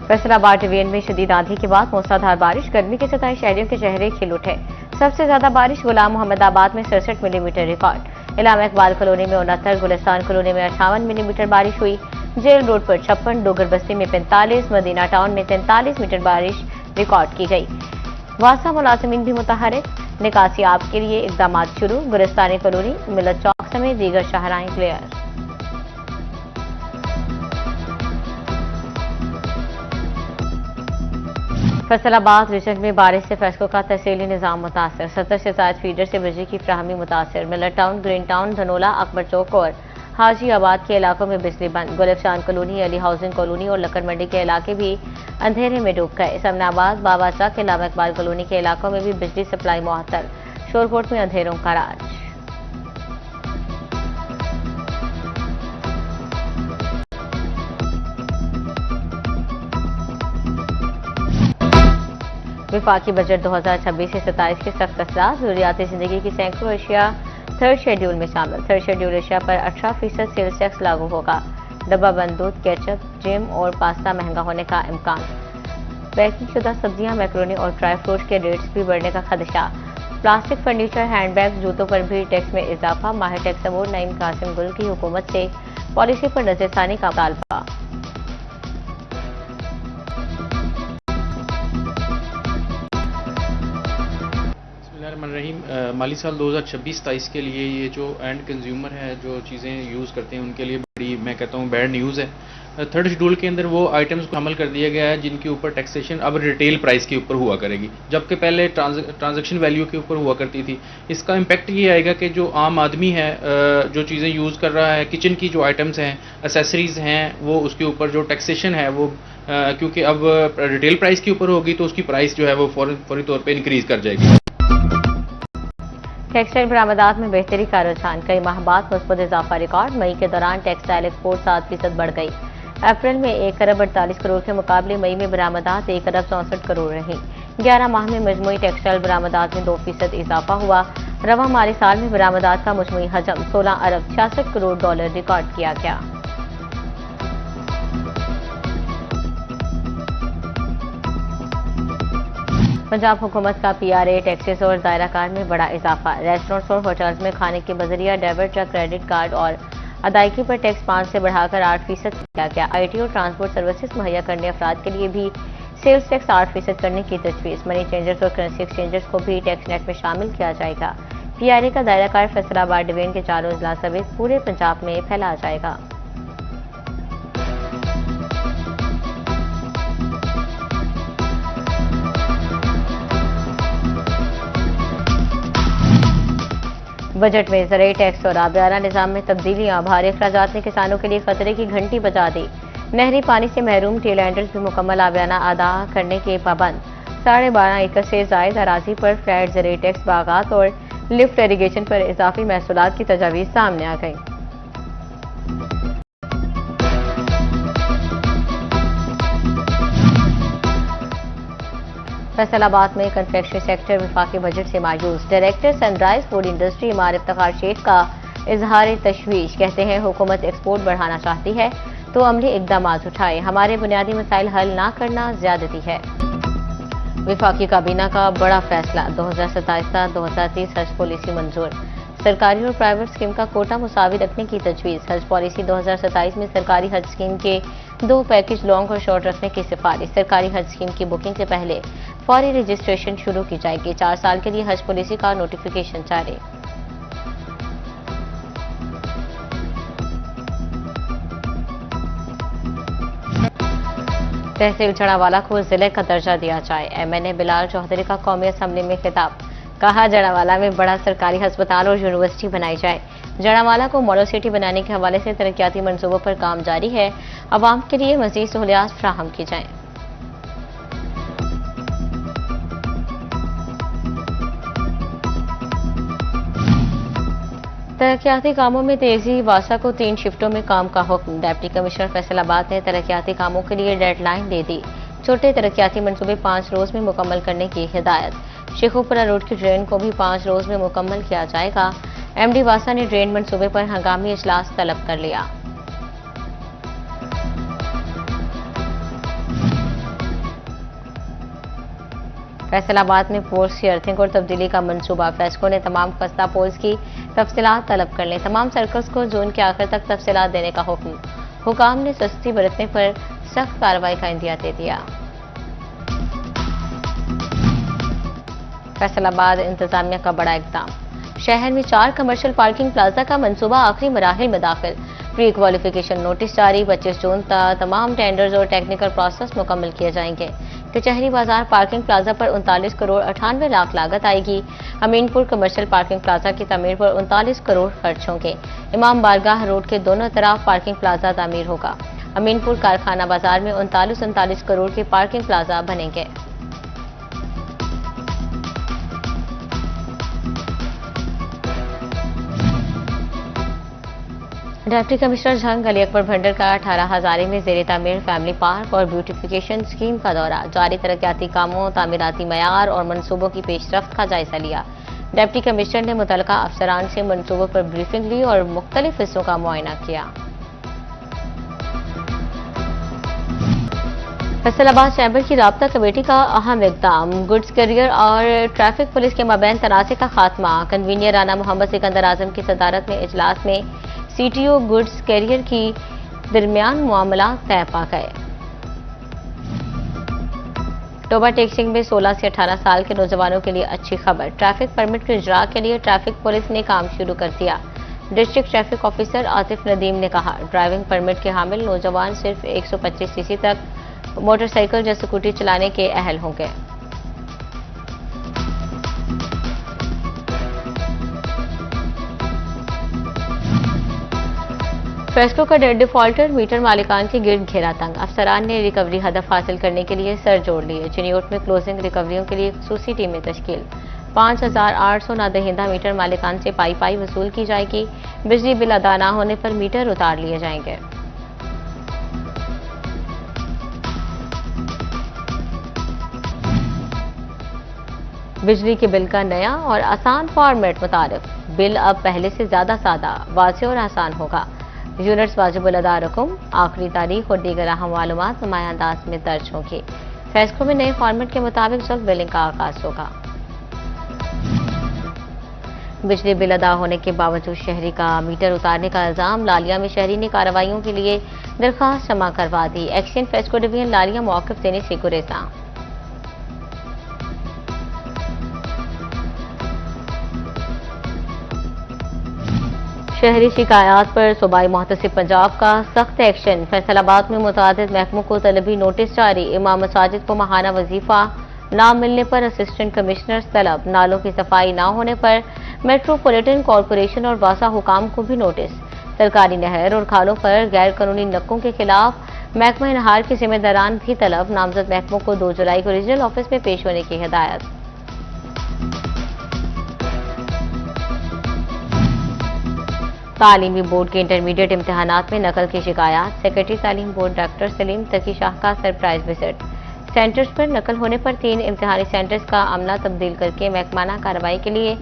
Faisalabad division में शदीद आंधी के बाद मूसलाधार बारिश, गर्मी के सताए शहरियों के चेहरे खिल उठे। सबसे ज्यादा बारिश गुलाम मोहम्मदाबाद में 67 मिलीमीटर रिकॉर्ड, इलामा इकबाल कॉलोनी में 69, गुलिस्तान कॉलोनी में 58 मिलीमीटर बारिश हुई। जेल रोड पर 56, डोगर बस्ती में 45, मदीना टाउन में 43 मीटर बारिश रिकॉर्ड की गई। वासा मुलाजिमीन भी मुतहरिक, निकासी आप के लिए इकदाम शुरू। गुलिस्तानी कॉलोनी, मिलत चौक समेत दीगर शाहराएं क्लियर। फैसलाबाद रीजन में बारिश से फैसलों का तहसीली निजाम मुतासर, 70 से ज्यादा फीडर से बिजली की फ्राहमी मुतासर। Miller Town, Green Town, Dhanola, Akbar Chowk और हाजी आबाद के इलाकों में बिजली बंद। Gulistan Colony, Ali Housing Colony और लक्कड़ मंडी के इलाके भी अंधेरे में डूब गए। समनाबाद, बाबा चक, इलामा इकबाल कॉलोनी के इलाकों में भी बिजली सप्लाई मुअत्तल, शोरकोट में अंधेरों का राज। विफाकी बजट 2026 से 27 के सख्त असरार, जरूरियाती जिंदगी की सैकड़ों अशिया थर्ड शेड्यूल में शामिल। थर्ड शेड्यूल अशिया पर 18% सेल्स टैक्स लागू होगा। डब्बा बंद दूध, केचप, जिम और पास्ता महंगा होने का इम्कान। पैकिंग शुदा सब्जियां, मैक्रोनी और ड्राई फ्रूट के रेट्स भी बढ़ने का खदशा। प्लास्टिक, फर्नीचर, हैंडबैग, जूतों पर भी टैक्स में इजाफा। माहिर टैक्स अमूर नईम कासिम गुल की हुकूमत से पॉलिसी पर नजरसानी का मुतालबा। माली साल 2026-27 के लिए ये जो एंड कंज्यूमर है, जो चीज़ें यूज़ करते हैं, उनके लिए बड़ी, मैं कहता हूँ, बैड न्यूज़ है। थर्ड शेड्यूल के अंदर वो आइटम्स को अमल कर दिया गया है जिनके ऊपर टैक्सेशन अब रिटेल प्राइस के ऊपर हुआ करेगी, जबकि पहले ट्रांजैक्शन वैल्यू के ऊपर हुआ करती थी। इसका इम्पैक्ट ये आएगा कि जो आम आदमी है, जो चीज़ें यूज़ कर रहा है, किचन की जो आइटम्स हैं, एसेसरीज़ हैं, वो उसके ऊपर जो टैक्सेशन है वो क्योंकि अब रिटेल प्राइस के ऊपर होगी तो उसकी प्राइस जो है वो फौरी तौर पर इंक्रीज़ कर जाएगी। टेक्सटाइल बरामदात में बेहतरी का रुझान, कई माह बाद मुस्बत इजाफा रिकॉर्ड। मई के दौरान टेक्सटाइल एक्सपोर्ट 7% बढ़ गई। अप्रैल में 1 अरब 48 करोड़ के मुकाबले मई में बरामदात 1 अरब 64 करोड़ रही। 11 माह में मजमूई टेक्सटाइल बरामदात में 2% इजाफा हुआ। रवा माली साल में बरामदात का मजमूई हजम 16 अरब 66 करोड़ डॉलर रिकॉर्ड किया गया। पंजाब हुकूमत का PRA टैक्सेस और दायरा कार में बड़ा इजाफा। रेस्टोरेंट्स और होटल्स में खाने के बजरिया डेबिट या क्रेडिट कार्ड और अदायगी पर टैक्स 5 से बढ़ाकर 8% किया गया। IT और ट्रांसपोर्ट सर्विसेज मुहैया करने अफराद के लिए भी सेल्स टैक्स 8% करने की तजवीज़। मनी चेंजर्स और करेंसी एक्सचेंजर्स को भी टैक्स नेट में शामिल किया जाएगा। PRA का दायरा कार फैसलाबाद डिवीजन के 4 अजला समेत पूरे पंजाब में फैला जाएगा। बजट में ज़राई टैक्स और आबियाना निज़ाम में तब्दीलियां, भारी अखराजात ने किसानों के लिए खतरे की घंटी बजा दी। नहरी पानी से महरूम टेलैंडर्स भी मुकम्मल आबियाना अदा करने के पाबंद। 12.5 एकड़ से जायद अराजी पर फ्लैट ज़राई टैक्स, बागात और लिफ्ट इरीगेशन पर इजाफी महसूलात की तजावीज़ सामने आ गई। फैसलाबाद में कंफेक्शनरी सेक्टर विफाकी बजट से मायूस। Director sunrise food industry Imar Iftikhar Sheikh का इजहार तशवीश, कहते हैं हुकूमत एक्सपोर्ट बढ़ाना चाहती है तो अमली इकदाम उठाए, हमारे बुनियादी मसाइल हल ना करना ज्यादती है। विफाकी काबीना का बड़ा फैसला, 2027-2030 हज पॉलिसी मंजूर। सरकारी और प्राइवेट स्कीम का कोटा मुसावी रखने की तजवीज़। हज पॉलिसी 2027 में सरकारी हज स्कीम के 2 पैकेज लॉन्ग और शॉर्ट रखने की सिफारिश। सरकारी हज स्कीम की बुकिंग से पहले फौरी रजिस्ट्रेशन शुरू की जाएगी। 4 साल के लिए हज पॉलिसी का नोटिफिकेशन जारी। तहसील जड़ावाला को जिले का दर्जा दिया जाए, MNA बिलाल चौधरी का कौमी असम्बली में खिताब। कहा, जड़ावाला में बड़ा सरकारी अस्पताल और यूनिवर्सिटी बनाई जाए। जड़ावाला को मॉडल सिटी बनाने के हवाले से तरक्याती मंसूबों पर काम जारी है। अवाम के लिए मजीद सहूलियात फ्राहम की जाएं। तरक्याती कामों में तेजी, वासा को 3 शिफ्टों में काम का हुक्म। डिप्टी कमिश्नर फैसलाबाद ने तरक्याती कामों के लिए डेडलाइन दे दी। छोटे तरक्याती मंसूबे 5 रोज में मुकम्मल करने की हिदायत। शेखुपुरा रोड की ड्रेन को भी 5 रोज में मुकम्मल किया जाएगा। MD वासा ने ड्रेन मंसूबे पर हंगामी इजलास तलब कर लिया। फैसलाबाद में पोल्स की अर्थिंग और तब्दीली का मंसूबा। फेस्को ने तमाम खस्ता पोल्स की तफसीलात तलब कर लें। तमाम सर्कल्स को जून के आखिर तक तफसीलात देने का हुक्म। हुकाम ने सस्ती बरतने पर सख्त कार्रवाई का इंदिया दे दिया। फैसलाबाद इंतजामिया का बड़ा इक़दाम। शहर में 4 कमर्शियल पार्किंग प्लाजा का मंसूबा आखिरी मराहिल में दाखिल। प्री क्वालिफिकेशन नोटिस जारी। 25 जून तक तमाम टेंडर्स और टेक्निकल प्रोसेस मुकम्मल किए जाएंगे। कचहरी बाजार पार्किंग प्लाजा पर 39 करोड़ 98 लाख लागत आएगी। अमीनपुर कमर्शियल पार्किंग प्लाजा की तमीर पर 39 करोड़ खर्च होंगे। इमाम बारगाह रोड के दोनों तरफ पार्किंग प्लाजा तामीर होगा। अमीनपुर कारखाना बाजार में 39 करोड़ के पार्किंग प्लाजा बनेंगे। डिप्टी कमिश्नर झंग अली अकबर भंडर का 18 हजारी में ज़ेरे तामीर फैमिली पार्क और ब्यूटिफिकेशन स्कीम का दौरा। जारी तरक्याती कामों, तामीराती मयार और मनसूबों की पेशरफ्त का जायजा लिया। डिप्टी कमिश्नर ने मुतल्लिका अफसरान से मनसूबों पर ब्रीफिंग ली और मुख्तलिफ हिस्सों का मुआयना किया। फैसलाबाद चैम्बर की राब्ता कमेटी का अहम इक़दाम। गुड्स कैरियर और ट्रैफिक पुलिस के माबैन तनाज़े का खात्मा। कन्वीनियर राना मोहम्मद सिकंदर आजम की सदारत में इजलास में सीटीओ गुड्स कैरियर की दरमियान मामला तय पा गए। टोबा टेक्सिंग में 16 से 18 साल के नौजवानों के लिए अच्छी खबर। ट्रैफिक परमिट के इजरा के लिए ट्रैफिक पुलिस ने काम शुरू कर दिया। District traffic officer Atif Nadeem ने कहा, ड्राइविंग परमिट के हामिल नौजवान सिर्फ 125 सीसी तक मोटरसाइकिल या स्कूटी चलाने के अहल होंगे। फेस्को का डेट डिफॉल्टर मीटर मालिकान के गिर्द घेरा तंग। अफसरान ने रिकवरी हदफ हासिल करने के लिए सर जोड़ लिए। चिनियोट में क्लोजिंग रिकवरियों के लिए खुसूसी टीमें तश्कील। 5800 नादहिंदा मीटर मालिकान से पाई वसूल की जाएगी। बिजली बिल अदा न होने पर मीटर उतार लिए जाएंगे। बिजली के बिल का नया और आसान फॉर्मेट मुतारिफ। बिल अब पहले से ज्यादा सादा, वाज़ेह और आसान होगा। यूनिट्स वाजिबुल अदा रकम, आखिरी तारीख और दीगर अहम मालूमात नुमाया अंदाज में दर्ज होंगी। फेस्को में नए फॉर्मेट के मुताबिक जल्द बिलिंग का आगाज होगा। बिजली बिल अदा होने के बावजूद शहरी का मीटर उतारने का इल्जाम। लालिया में शहरी ने कार्रवाइयों के लिए दरखास्त जमा करवा दी। एक्शन फेस्को डिवीजन लालिया मौक़िफ़ देने से गुरेज़ां। शहरी शिकायत पर सूबाई मुहतसिब पंजाब का सख्त एक्शन। फैसलाबाद में मुतादिद महकमों को तलबी नोटिस जारी। इमाम मसाजिद को माहाना वजीफा ना मिलने पर असिस्टेंट कमिश्नर तलब। नालों की सफाई ना होने पर मेट्रोपॉलिटन कॉरपोरेशन और वासा हुकाम को भी नोटिस। सरकारी नहर और खालों पर गैर कानूनी नक्कों के खिलाफ महकमा नहार के जिम्मेदारान भी तलब। नामजद महकमों को 2 जुलाई को रीजनल ऑफिस में पेश होने की हिदायत। तालीमी बोर्ड के इंटरमीडिएट इम्तिहानात में नकल की शिकायत। सेक्रेटरी तालीम बोर्ड डॉक्टर सलीम तकी शाह का सरप्राइज विजिट। सेंटर्स पर नकल होने पर 3 इम्तिहानी सेंटर्स का अमला तब्दील करके महकमाना कार्रवाई के लिए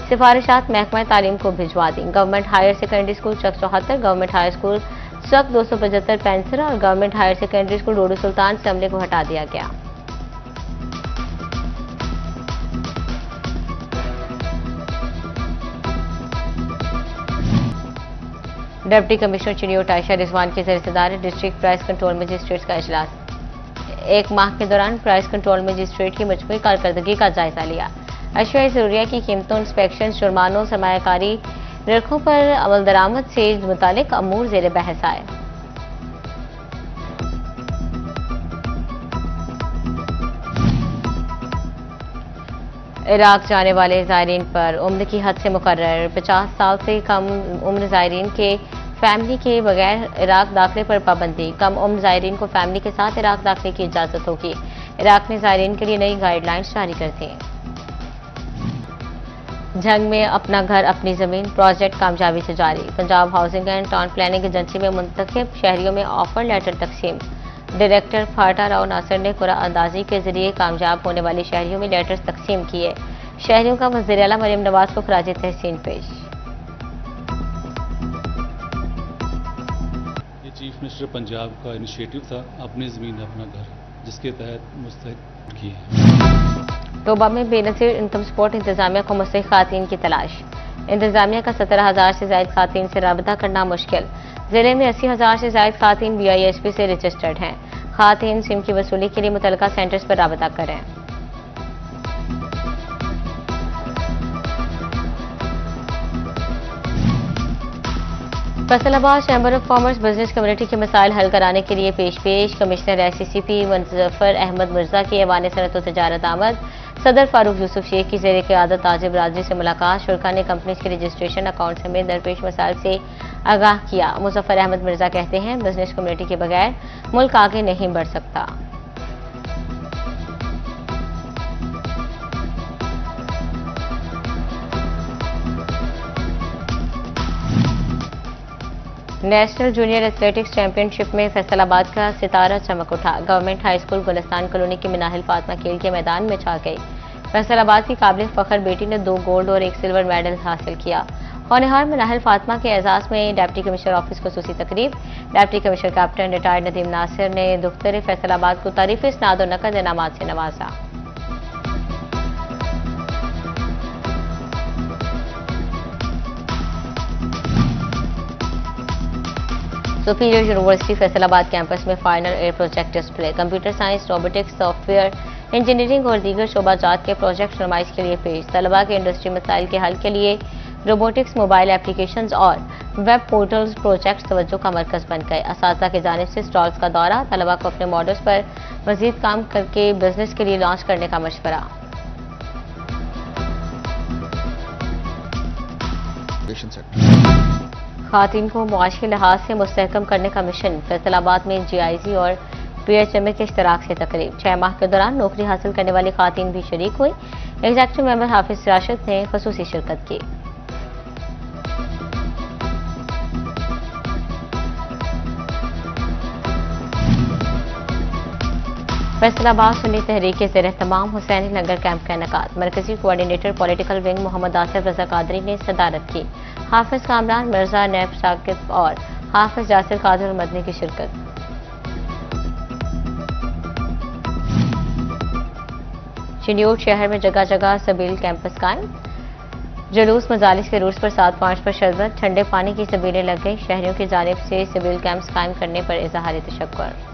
सिफारिशात महकमा तालीम को भिजवा दी। गवर्नमेंट हायर सेकेंडरी स्कूल चक 74, गवर्नमेंट हाई स्कूल चक 275 पेंसरा और गवर्नमेंट हायर सेकेंडरी स्कूल डोडू सुल्तान से अमले को हटा दिया गया। डिप्टी कमिश्नर चिनियोट आयशा रिजवान की ज़रिए डिस्ट्रिक्ट प्राइस कंट्रोल मजिस्ट्रेट का इजलास। 1 माह के दौरान प्राइस कंट्रोल मजिस्ट्रेट की मजमूई कारकर्दगी का जायजा लिया। अशिया ज़रूरिया की कीमतों, इंस्पेक्शन, जुर्मानों, सरमायाकारी नरखों पर अमल दरामद से मुतालिक अमूर ज़ेर बहस आए। इराक जाने वाले ज़ायरीन पर उम्र की हद से मुकर्रर। 50 साल से कम उम्र ज़ायरीन के फैमिली के बगैर इराक दाखिले पर पाबंदी। कम उम्र ज़ायरीन को फैमिली के साथ इराक दाखिले की इजाज़त होगी। इराक ने ज़ायरीन के लिए नई गाइडलाइंस जारी कर दी। झंग में अपना घर अपनी ज़मीन प्रोजेक्ट कामयाबी से जारी। Punjab housing and town planning agency में मुंतखब शहरियों में ऑफर लेटर तकसीम। डायरेक्टर फाटा राव नासिर ने कुरा अंदाजी के जरिए कामयाब होने वाले शहरियों में लेटर्स तकसीम किए। शहरियों का वज़ीर आला मरियम नवाज को खराज तहसीन पेश। ये चीफ मिनिस्टर पंजाब का इनिशिएटिव था, अपनी ज़मीन अपना घर, जिसके तहत मुस्तहक किए। तोबा में बेनजीर इनकम सपोर्ट इंतजामिया को मुस्तहिक खातन की तलाश। इंतजामिया का 17,000 से ज्यादा खातन से राबता करना मुश्किल। जिले में 80,000 से ज्यादा खातन BISP से रजिस्टर्ड हैं। खातन सिम की वसूली के लिए मुतल्लिका सेंटर्स पर राबता करें। Faisalabad chamber of commerce business community के मसाइल हल कराने के लिए पेश कमिश्नर SCCP मुजफ्फर अहमद मिर्जा की ऐवान सनत व तजारत आमद सदर फारूक यूसुफ शेख की ज़ेर क़यादत ताजिर बरादरी से मुलाकात। शुरका ने कंपनीज के रजिस्ट्रेशन अकाउंट समेत दरपेश मसाइल से आगाह किया। मुजफ्फर अहमद मिर्जा कहते हैं बिजनेस कम्युनिटी के बगैर मुल्क आगे नहीं बढ़ सकता। नेशनल जूनियर एथलेटिक्स चैंपियनशिप में फैसलाबाद का सितारा चमक उठा। Government high school Gulistan colony की मिनाहिल फातिमा खेल के मैदान में छा गई। फैसलाबाद की काबिल फखर बेटी ने 2 गोल्ड और 1 सिल्वर मेडल हासिल किया। होनहार मिनाहिल फातिमा के एजाज में डिप्टी कमिश्नर ऑफिस खसूसी तकरीब। Deputy commissioner captain retired Nadeem Nasir ने दुख्तर फैसलाबाद को तारीफी इस्नाद और नकद इनामात से नवाजा। सुपीरियर यूनिवर्सिटी फैसलाबाद कैंपस में final air project display. Computer science, robotics, software engineering और दीगर शोबाजात के प्रोजेक्ट नुमाइश के लिए पेश। तलबा के इंडस्ट्री मसाइल के हल के लिए रोबोटिक्स, मोबाइल एप्लीकेशंस और वेब पोर्टल्स प्रोजेक्ट तवज्जो का मरकज बन गए। असातिज़ा की जानिब से स्टॉल्स का दौरा। तलबा को अपने मॉडल्स पर मजीद काम करके बिजनेस के लिए लॉन्च करने का मशवरा। खातिन को मुआशी लिहाज से मुस्तहकम करने का मिशन। फैसलाबाद में GIZ और PHMA के इश्तराक से तकरीब। 6 माह के दौरान नौकरी हासिल करने वाली खातिन भी शरीक हुई। एग्जीक्यूटिव मेंबर हाफिज राशिद ने खसूसी शिरकत की। फैसलाबाद सुन्नी तहरीक के ज़ेर तमाम हुसैनी लंगर कैंप का इनेकाद। मरकजी coordinator political wing Mohammad Asif Raza Qadri ने सदारत की। हाफिज कामरान मिर्जा, नैब साकिब और हाफिज यासिर कादिर मदनी की शिरकत। चिन्योट शहर में जगह जगह सबील कैंपस कायम। जुलूस मजालिस के रूट्स पर 7 मार्च पर शरबत ठंडे पानी की सबीलें लग गई। शहरियों की जानिब से सिविल कैंप्स कायम करने पर इजहार तशक्कुर।